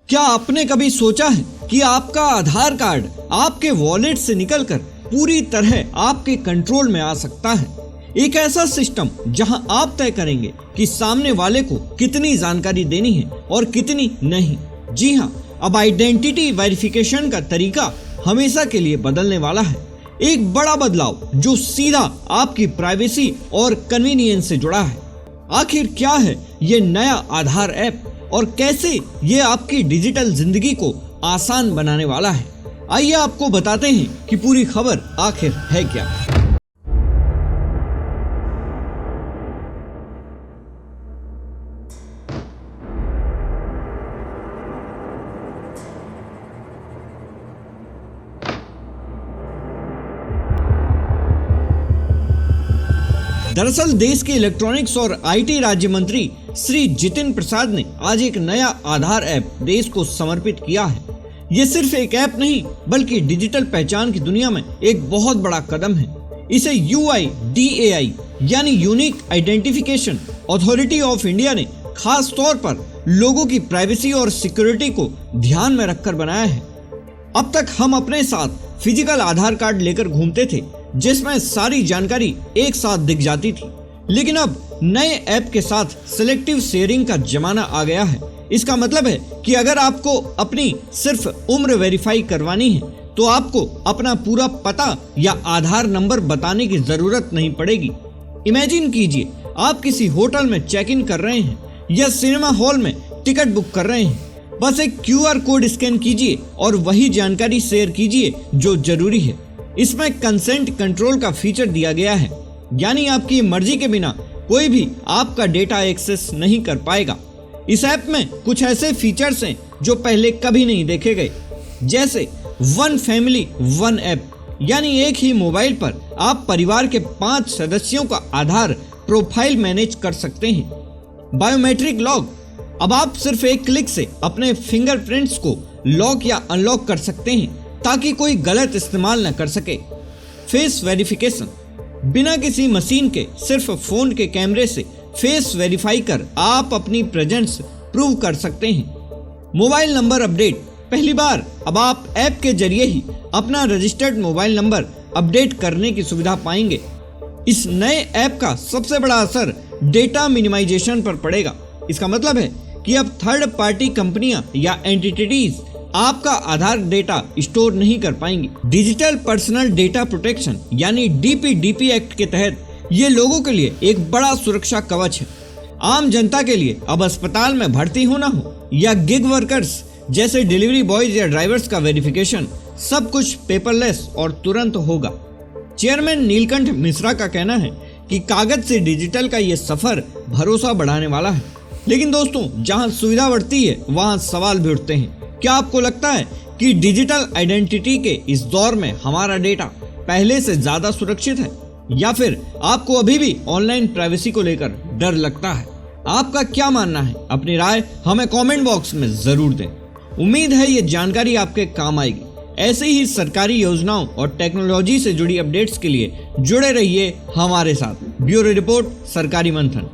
क्या आपने कभी सोचा है कि आपका आधार कार्ड आपके वॉलेट से निकलकर पूरी तरह आपके कंट्रोल में आ सकता है? एक ऐसा सिस्टम जहां आप तय करेंगे कि सामने वाले को कितनी जानकारी देनी है और कितनी नहीं। जी हां, अब आइडेंटिटी वेरिफिकेशन का तरीका हमेशा के लिए बदलने वाला है। एक बड़ा बदलाव जो सीधा आपकी प्राइवेसी और कन्वीनियंस से जुड़ा है। आखिर क्या है ये नया आधार ऐप और कैसे ये आपकी डिजिटल जिंदगी को आसान बनाने वाला है? आइए आपको बताते हैं कि पूरी खबर आखिर है क्या। दरअसल देश के इलेक्ट्रॉनिक्स और आईटी राज्य मंत्री श्री जितिन प्रसाद ने आज एक नया आधार ऐप देश को समर्पित किया है। ये सिर्फ एक ऐप नहीं बल्कि डिजिटल पहचान की दुनिया में एक बहुत बड़ा कदम है। इसे UIDAI यानी unique identification authority of India ने खास तौर पर लोगों की प्राइवेसी और सिक्योरिटी को ध्यान में रखकर बनाया है। अब तक हम अपने साथ फिजिकल आधार कार्ड लेकर घूमते थे जिसमें सारी जानकारी एक साथ दिख जाती थी, लेकिन अब नए ऐप के साथ सिलेक्टिव शेयरिंग का जमाना आ गया है। इसका मतलब है कि अगर आपको अपनी सिर्फ उम्र वेरीफाई करवानी है तो आपको अपना पूरा पता या आधार नंबर बताने की जरूरत नहीं पड़ेगी। इमेजिन कीजिए, आप किसी होटल में चेक इन कर रहे हैं या सिनेमा हॉल में टिकट बुक कर रहे हैं। बस एक QR कोड स्कैन कीजिए और वही जानकारी शेयर कीजिए जो जरूरी है। इसमें कंसेंट कंट्रोल का फीचर दिया गया है, यानी आपकी मर्जी के बिना कोई भी आपका डेटा एक्सेस नहीं कर पाएगा। इस ऐप में कुछ ऐसे फीचर्स हैं जो पहले कभी नहीं देखे गए, जैसे वन फैमिली वन ऐप, यानी एक ही मोबाइल पर आप परिवार के 5 सदस्यों का आधार प्रोफाइल मैनेज कर सकते हैं। बायोमेट्रिक लॉक, अब आप सिर्फ एक क्लिक से अपने फिंगरप्रिंट्स को लॉक या अनलॉक कर सकते हैं ताकि कोई गलत इस्तेमाल न कर सके। फेस वेरिफिकेशन, बिना किसी मशीन के सिर्फ फोन के कैमरे से फेस वेरीफाई कर आप अपनी प्रेजेंस प्रूव कर सकते हैं। मोबाइल नंबर अपडेट, पहली बार अब आप ऐप के जरिए ही अपना रजिस्टर्ड मोबाइल नंबर अपडेट करने की सुविधा पाएंगे। इस नए ऐप का सबसे बड़ा असर डेटा मिनिमाइजेशन पर पड़ेगा। इसका मतलब है कि अब थर्ड पार्टी कंपनियां या एंटिटीज आपका आधार डेटा स्टोर नहीं कर पाएंगी। डिजिटल पर्सनल डेटा प्रोटेक्शन यानी DPDP एक्ट के तहत ये लोगों के लिए एक बड़ा सुरक्षा कवच है। आम जनता के लिए अब अस्पताल में भर्ती होना हो या गिग वर्कर्स जैसे डिलीवरी बॉयज या ड्राइवर्स का वेरिफिकेशन, सब कुछ पेपरलेस और तुरंत होगा। चेयरमैन नीलकंठ मिश्रा का कहना है कि कागज से डिजिटल का ये सफर भरोसा बढ़ाने वाला है। लेकिन दोस्तों, जहां सुविधा बढ़ती है वहां सवाल भी उठते हैं। क्या आपको लगता है कि डिजिटल आइडेंटिटी के इस दौर में हमारा डेटा पहले से ज्यादा सुरक्षित है, या फिर आपको अभी भी ऑनलाइन प्राइवेसी को लेकर डर लगता है? आपका क्या मानना है? अपनी राय हमें कमेंट बॉक्स में जरूर दें। उम्मीद है ये जानकारी आपके काम आएगी। ऐसे ही सरकारी योजनाओं और टेक्नोलॉजी से जुड़ी अपडेट्स के लिए जुड़े रहिए हमारे साथ। ब्यूरो रिपोर्ट, सरकारी मंथन।